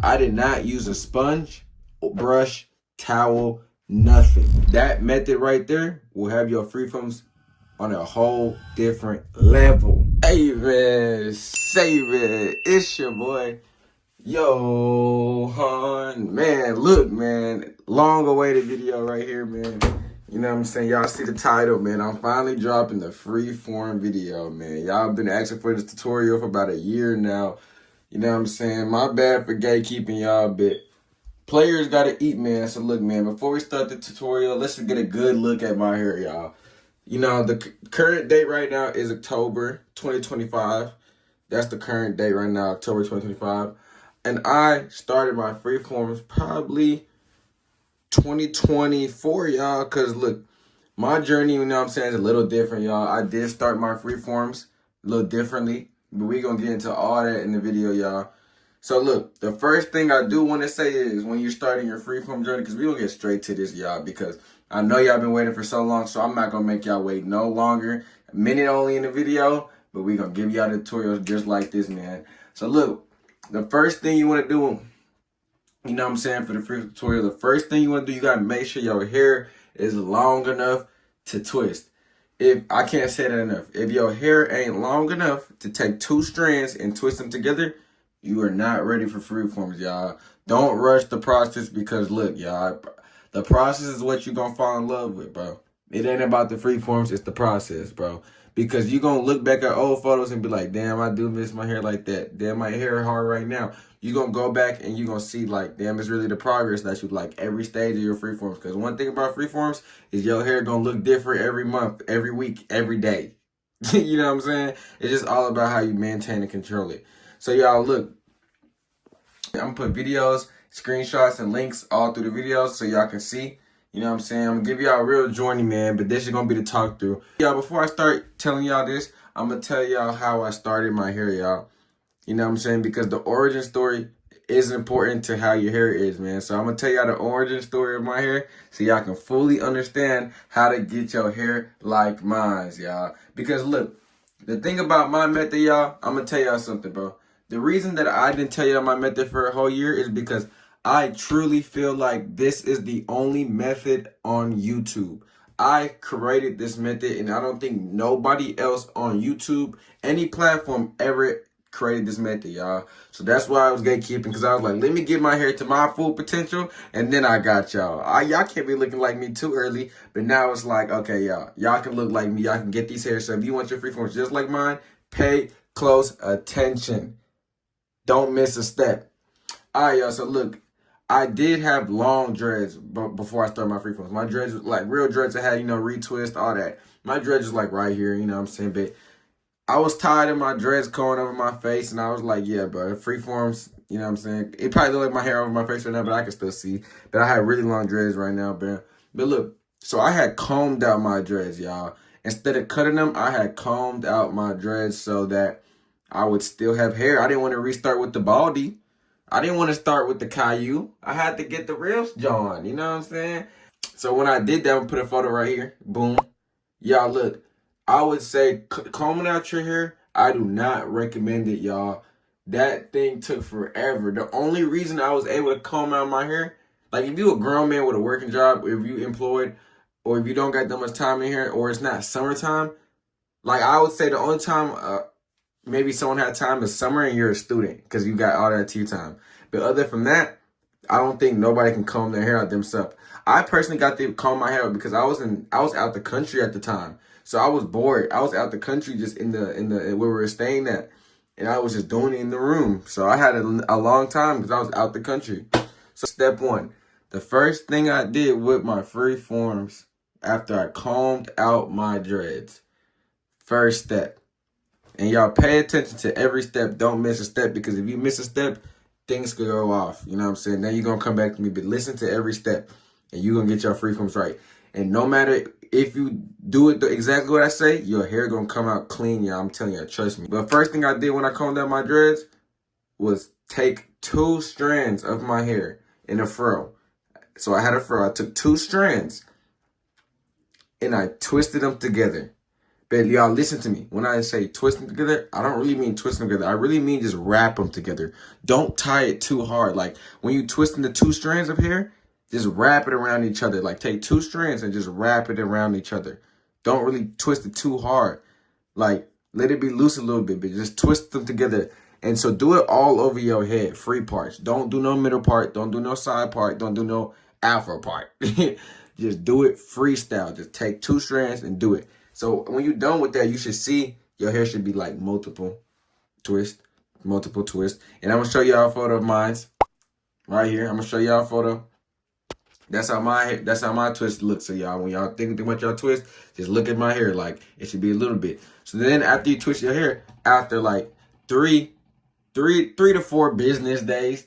I did not use a sponge, brush, towel, nothing. That method right there will have your freeforms on a whole different level. Hey man, say man, it's your boy. Yo, hon, man, look, man, long awaited video right here, man. You know what I'm saying? Y'all see the title, man. I'm finally dropping the freeform video, man. Y'all been asking for this tutorial for about a year now. You know what I'm saying? My bad for gatekeeping y'all, but players gotta eat, man. So look, man, before we start the tutorial, let's just get a good look at my hair, y'all. You know, the current date right now is October 2025. That's the current date right now, October 2025. And I started my freeforms probably 2024, y'all. Because, look, my journey, you know what I'm saying, is a little different, y'all. I did start my freeforms a little differently. But we going to get into all that in the video, y'all. So, look, the first thing I do want to say is when you're starting your freeform journey, because we going to get straight to this, y'all, because I know y'all been waiting for so long, so I'm not going to make y'all wait no longer. A minute only in the video, but we going to give y'all the tutorials just like this, man. So, look. The first thing you want to do, you know what I'm saying, for the free tutorial, the first thing you want to do, you got to make sure your hair is long enough to twist. If I can't say that enough, if your hair ain't long enough to take two strands and twist them together, you are not ready for freeforms, y'all. Don't rush the process because, look, y'all, the process is what you're going to fall in love with, bro. It ain't about the freeforms, it's the process, bro. Because you're going to look back at old photos and be like, damn, I do miss my hair like that. Damn, my hair hard right now. You're going to go back and you're going to see like, damn, it's really the progress that you like every stage of your freeforms. Because one thing about freeforms is your hair going to look different every month, every week, every day. You know what I'm saying? It's just all about how you maintain and control it. So y'all, look, I'm going to put videos, screenshots, and links all through the videos so y'all can see. You know what I'm saying? I'm going to give y'all a real journey, man, but this is going to be the talk through. Y'all, before I start telling y'all this, I'm going to tell y'all how I started my hair, y'all. You know what I'm saying? Because the origin story is important to how your hair is, man. So I'm going to tell y'all the origin story of my hair so y'all can fully understand how to get your hair like mine, y'all. Because, look, the thing about my method, y'all, I'm going to tell y'all something, bro. The reason that I didn't tell y'all my method for a whole year is because I truly feel like this is the only method on YouTube. I created this method, and I don't think nobody else on YouTube, any platform, ever created this method, y'all. So that's why I was gatekeeping, because I was like, let me get my hair to my full potential, and then I got y'all. Y'all can't be looking like me too early, but now it's like, okay, y'all can look like me. Y'all can get these hairs. So if you want your freeforms just like mine, pay close attention. Don't miss a step. All right, y'all. So look, I did have long dreads before I started my freeforms. My dreads was like real dreads. I had, retwist, all that. My dreads was like right here, you know what I'm saying? But I was tired of my dreads going over my face, and I was like, yeah, bro, freeforms, you know what I'm saying? It probably look like my hair over my face right now, but I can still see. But I had really long dreads right now, bro. But look, so I had combed out my dreads, y'all. Instead of cutting them, I had combed out my dreads so that I would still have hair. I didn't want to restart with the baldy. I didn't want to start with the Caillou. I had to get the real John, you know what I'm saying? So when I did that, I'm gonna put a photo right here. Boom. Y'all, look, I would say combing out your hair, I do not recommend it, y'all. That thing took forever. The only reason I was able to comb out my hair, like if you a grown man with a working job, if you employed, or if you don't got that much time in here, or it's not summertime, like I would say the only time maybe someone had time is summer and you're a student because you got all that tea time. But other from that, I don't think nobody can comb their hair out themselves. I personally got to comb my hair out because I was out the country at the time. So I was bored. I was out the country just in the where we were staying at. And I was just doing it in the room. So I had a long time because I was out the country. So step one, the first thing I did with my freeforms after I combed out my dreads, first step. And y'all pay attention to every step. Don't miss a step, because if you miss a step, things could go off. You know what I'm saying? Then you're going to come back to me, but listen to every step and you're going to get your freeforms right. And no matter if you do it exactly what I say, your hair going to come out clean, y'all. I'm telling you, trust me. But first thing I did when I combed out my dreads was take 2 strands of my hair in a fro. So I had a fro. I took 2 strands and I twisted them together. But y'all, listen to me. When I say twist them together, I don't really mean twist them together. I really mean just wrap them together. Don't tie it too hard. Like when you twist into 2 strands of hair, just wrap it around each other. Like take 2 strands and just wrap it around each other. Don't really twist it too hard. Like let it be loose a little bit, but just twist them together. And so do it all over your head, free parts. Don't do no middle part. Don't do no side part. Don't do no afro part. Just do it freestyle. Just take 2 strands and do it. So when you're done with that, you should see your hair should be like multiple twists. And I'm going to show y'all a photo of mine right here. I'm going to show y'all a photo. That's how my twist looks. So y'all, when y'all think about y'all twist, just look at my hair. Like it should be a little bit. So then after you twist your hair, after like three to four business days,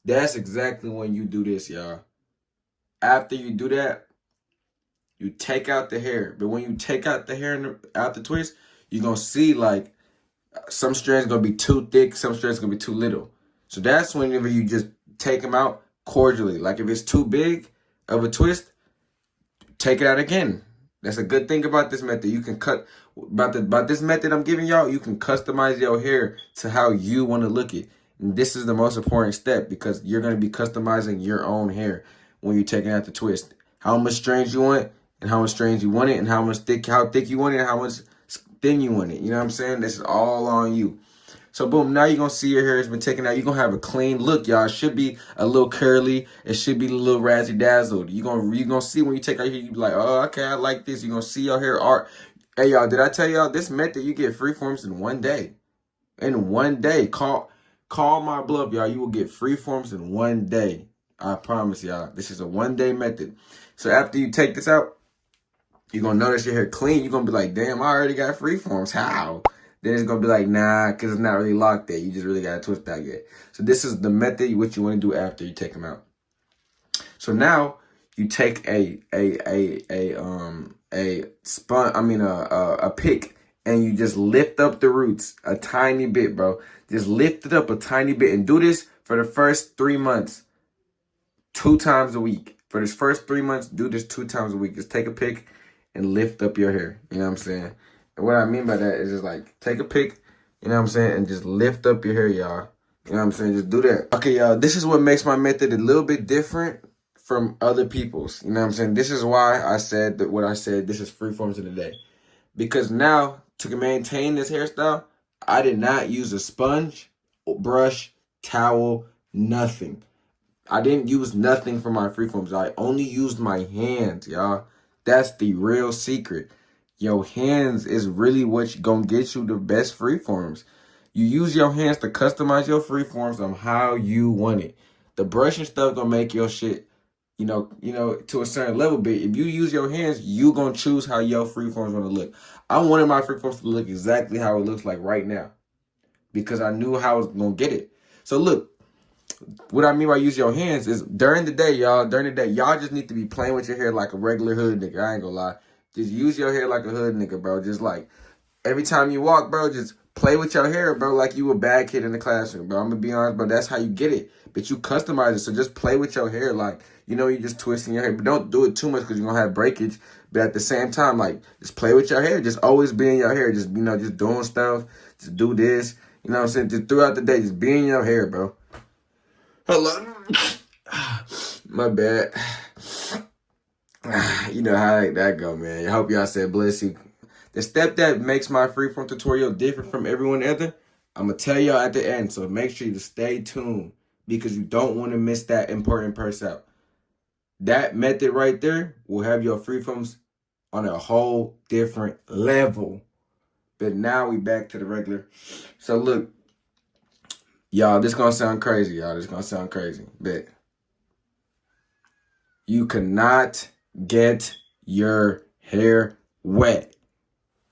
that's exactly when you do this, y'all. After you do that, you take out the hair. But when you take out the hair out the twist, you're going to see like some strands going to be too thick, some strands going to be too little. So that's whenever you just take them out cordially. Like if it's too big of a twist, take it out again. That's a good thing about this method. You can cut, about this method I'm giving y'all, you can customize your hair to how you want to look it. And this is the most important step because you're going to be customizing your own hair when you're taking out the twist. How much strands you want and how much strands you want it and how thick you want it and how much thin you want it. You know what I'm saying? This is all on you. So boom, now you're going to see your hair has been taken out. You're going to have a clean look, y'all. It should be a little curly. It should be a little razzle-dazzled. You're gonna see when you take out your hair, you be like, oh, okay, I like this. You're going to see your hair art. Hey, y'all, did I tell y'all this method you get freeforms in 1 day? In 1 day. Call my bluff, y'all. You will get freeforms in 1 day. I promise y'all. This is a 1-day method. So after you take this out, you're going to notice your hair clean. You're going to be like, damn, I already got freeforms. How? Then it's going to be like, nah, because it's not really locked there. You just really got to twist out yet. So this is the method, what you want to do after you take them out. So now you take a pick and you just lift up the roots a tiny bit, bro. Just lift it up a tiny bit and do this for the first 3 months, 2 times a week. For this first 3 months, do this 2 times a week. Just take a pick and lift up your hair. You know what I'm saying? And what I mean by that is just like take a pick, you know what I'm saying, and just lift up your hair, y'all. You know what I'm saying? Just do that. Okay, y'all, this is what makes my method a little bit different from other people's. You know what I'm saying? This is why I said that what I said, this is freeforms in a day. Because now, to maintain this hairstyle, I did not use a sponge, brush, towel, nothing. I didn't use nothing for my freeforms. I only used my hands, y'all. That's the real secret. Your hands is really what's gonna get you the best freeforms. You use your hands to customize your freeforms on how you want it. The brush and stuff gonna make your shit, you know, to a certain level. But if you use your hands, you gonna choose how your freeforms wanna look. I wanted my freeforms to look exactly how it looks like right now because I knew how I was gonna get it. So look, what I mean by use your hands is during the day, y'all just need to be playing with your hair like a regular hood nigga. I ain't gonna lie. Just use your hair like a hood nigga, bro. Just like every time you walk, bro, just play with your hair, bro, like you a bad kid in the classroom, bro. I'm gonna be honest, bro. That's how you get it. But you customize it. So just play with your hair. Like, you're just twisting your hair. But don't do it too much because you're gonna have breakage. But at the same time, like, just play with your hair. Just always be in your hair. Just, just doing stuff. Just do this. You know what I'm saying? Just throughout the day, just be in your hair, bro. Hello. My bad. You know how that go, man. I hope y'all said bless you. The step that makes my freeform tutorial different from everyone other, I'm going to tell y'all at the end. So make sure you stay tuned because you don't want to miss that important part out. That method right there will have your freeforms on a whole different level. But now we back to the regular. So look, y'all, this going to sound crazy, y'all. This going to sound crazy. But you cannot get your hair wet.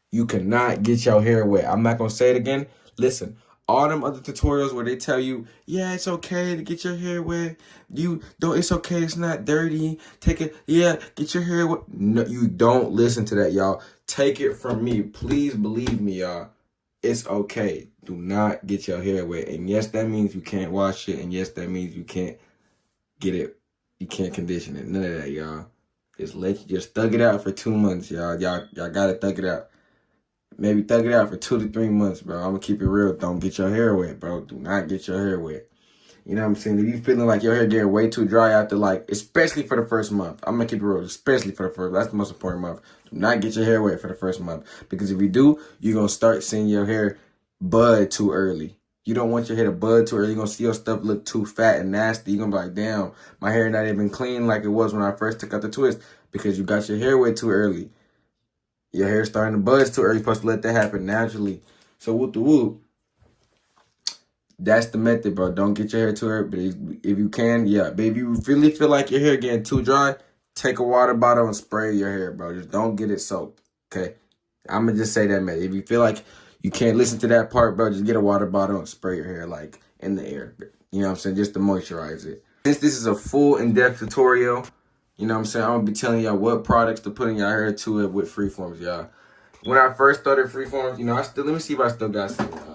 You cannot get your hair wet. I'm not going to say it again. Listen, all them other tutorials where they tell you, yeah, it's okay to get your hair wet. It's okay. It's not dirty. Take it. Yeah, get your hair wet. No, you don't listen to that, y'all. Take it from me. Please believe me, y'all. It's okay. Do not get your hair wet. And yes, that means you can't wash it. And yes, that means you can't get it. You can't condition it. None of that, y'all. Just thug it out for 2 months, y'all. Y'all gotta thug it out. Maybe thug it out for 2 to 3 months, bro. I'm gonna keep it real. Don't get your hair wet, bro. Do not get your hair wet. You know what I'm saying? If you feeling like your hair getting way too dry after, like, especially for the first month. I'm gonna keep it real, especially for the first. That's the most important month. Do not get your hair wet for the first month, because if you do, you're gonna start seeing your hair bud too early. You don't want your hair to bud too early. You're gonna see your stuff look too fat and nasty. You're gonna be like, damn, my hair not even clean like it was when I first took out the twist, because you got your hair wet too early. Your hair starting to buzz too early. You're supposed to let that happen naturally. So whoop the whoop. That's the method, bro. Don't get your hair too early. But if you can, yeah. But if you really feel like your hair getting too dry, take a water bottle and spray your hair, bro. Just don't get it soaked, okay? I'm going to just say that, man. If you feel like you can't listen to that part, bro, just get a water bottle and spray your hair, like, in the air. You know what I'm saying? Just to moisturize it. Since this is a full in-depth tutorial, you know what I'm saying, I'm going to be telling y'all what products to put in your hair to it with freeforms, y'all. When I first started freeforms, you know, let me see if I still got some, y'all.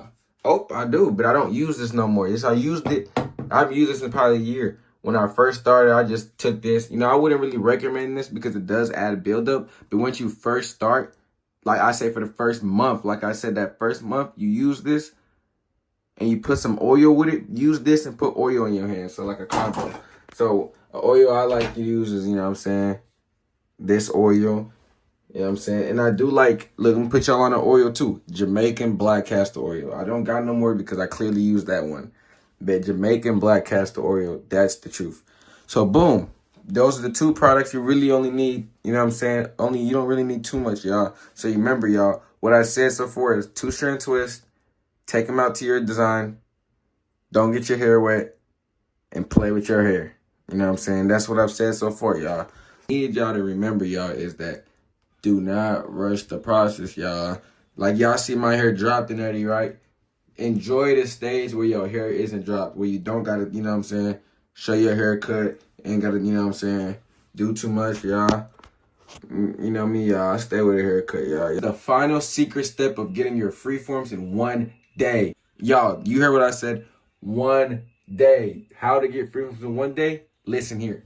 Oh, I do, but I don't use this no more. Yes, I've used this in probably a year. When I first started, I just took this. You know, I wouldn't really recommend this because it does add a buildup. But once you first start, like I say for the first month, like I said, that first month, you use this and you put some oil with it. Use this and put oil in your hands. So like a combo. So an oil I like to use is, you know what I'm saying, this oil. You know what I'm saying? And I do like, look, I'm gonna put y'all on the oil too. Jamaican black castor oil. I don't got no more because I clearly used that one. But Jamaican black castor oil, that's the truth. So boom. Those are the 2 products you really only need. You know what I'm saying? You don't really need too much, y'all. So you remember, y'all, what I said so far is 2 strand twist. Take them out to your design. Don't get your hair wet. And play with your hair. You know what I'm saying? That's what I've said so far, y'all. I need y'all to remember, y'all, is that do not rush the process, y'all. Like, y'all see my hair dropped and everything, right? Enjoy the stage where your hair isn't dropped, where you don't gotta, you know what I'm saying, show your haircut, ain't gotta, you know what I'm saying, do too much, y'all. You know me, y'all. I stay with a haircut, y'all. The final secret step of getting your freeforms in 1 day. Y'all, you heard what I said? 1 day. How to get freeforms in 1 day? Listen here.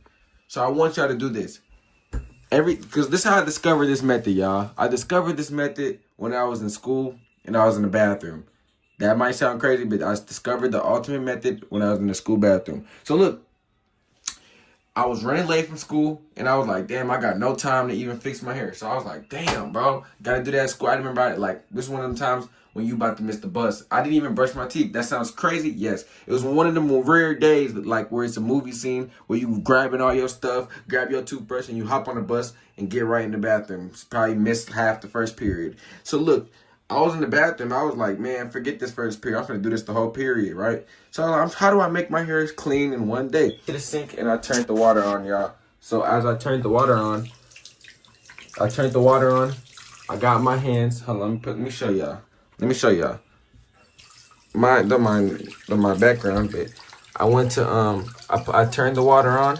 So I want y'all to do this. Because this is how I discovered this method, y'all. I discovered this method when I was in school and I was in the bathroom. That might sound crazy, but I discovered the ultimate method when I was in the school bathroom. So look, I was running late from school and I was like, damn, I got no time to even fix my hair. So I was like, damn, bro, gotta do that at school. I remember, like, this is one of them times when you about to miss the bus. I didn't even brush my teeth. That sounds crazy? Yes. It was one of them rare days, like, where it's a movie scene where you grabbing all your stuff, grab your toothbrush, and you hop on the bus and get right in the bathroom. Probably missed half the first period. So look, I was in the bathroom. I was like, man, forget this first period. I'm gonna do this the whole period, right? So how do I make my hair clean in 1 day? To the sink and I turned the water on, y'all. So as I turned the water on, I got my hands. Hold on, let me show y'all. Let me show y'all. Don't mind my background, but I went to I turned the water on.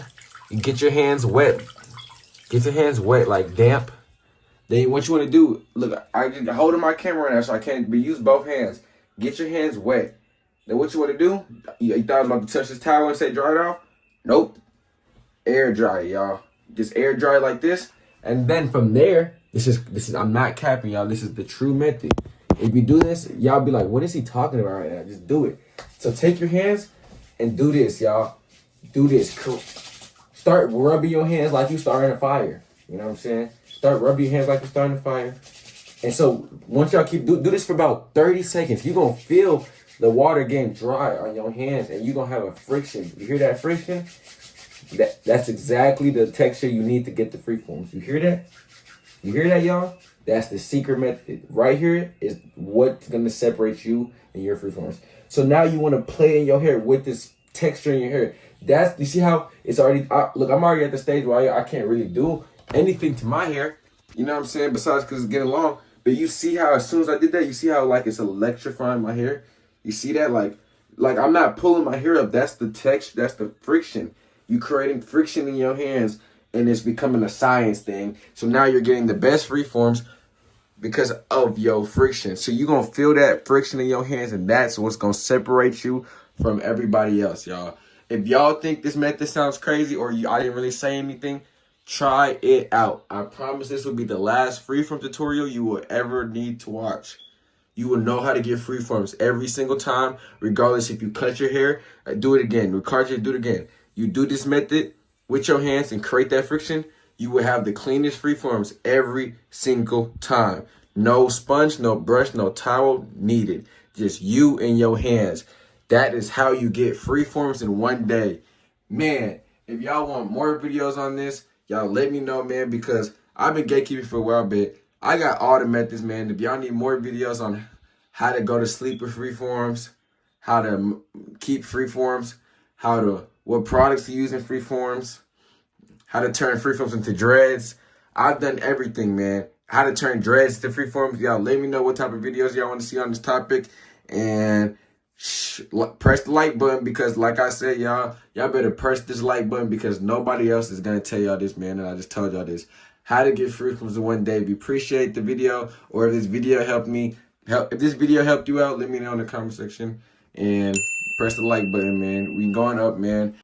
You get your hands wet. Get your hands wet, like damp. Then what you want to do? Look, I just holding my camera right now, so I can't use both hands. Get your hands wet. Then what you want to do? You thought I was about to touch this towel and say dry it off? Nope. Air dry, y'all. Just air dry like this, and then from there, this is I'm not capping, y'all. This is the true method. If you do this, y'all be like, what is he talking about right now? Just do it. So take your hands and do this, y'all. Do this. Start rubbing your hands like you starting a fire. You know what I'm saying? Start rubbing your hands like you're starting a fire. And so once y'all do this for about 30 seconds, you're going to feel the water getting dry on your hands and you're going to have a friction. You hear that friction? That's exactly the texture you need to get the freeforms. You hear that? You hear that, y'all? That's the secret method. Right here is what's going to separate you and your freeforms. So now you want to play in your hair with this texture in your hair. You see how it's already, look, I'm already at the stage where I can't really do anything to my hair. You know what I'm saying? Besides because it's getting long. But you see how as soon as I did that, you see how like it's electrifying my hair? You see that? Like I'm not pulling my hair up. That's the texture. That's the friction. You creating friction in your hands and it's becoming a science thing. So now you're getting the best freeforms because of your friction. So you're going to feel that friction in your hands and that's what's going to separate you from everybody else, y'all. If y'all think this method sounds crazy or I didn't really say anything, Try it out. I promise this will be the last freeform tutorial you will ever need to watch. You will know how to get freeforms every single time, regardless if you cut your hair, do it again. Record your, do it again. You do this method with your hands and create that friction, you will have the cleanest freeforms every single time. No sponge, no brush, no towel needed. Just you and your hands. That is how you get freeforms in one day. Man, if y'all want more videos on this, y'all let me know, man, because I've been gatekeeping for a while, but I got all the methods, man. If y'all need more videos on how to go to sleep with freeforms, how to keep freeforms, what products to use in freeforms, how to turn freeforms into dreads. I've done everything, man. How to turn dreads to freeforms. Y'all let me know what type of videos y'all want to see on this topic. And press the like button, because like I said, y'all better press this like button, because nobody else is going to tell y'all this, man. And I just told y'all this. How to get freeforms in one day. If you appreciate the video, or if this video helped if this video helped you out, let me know in the comment section. And press the like button, man. We going up, man.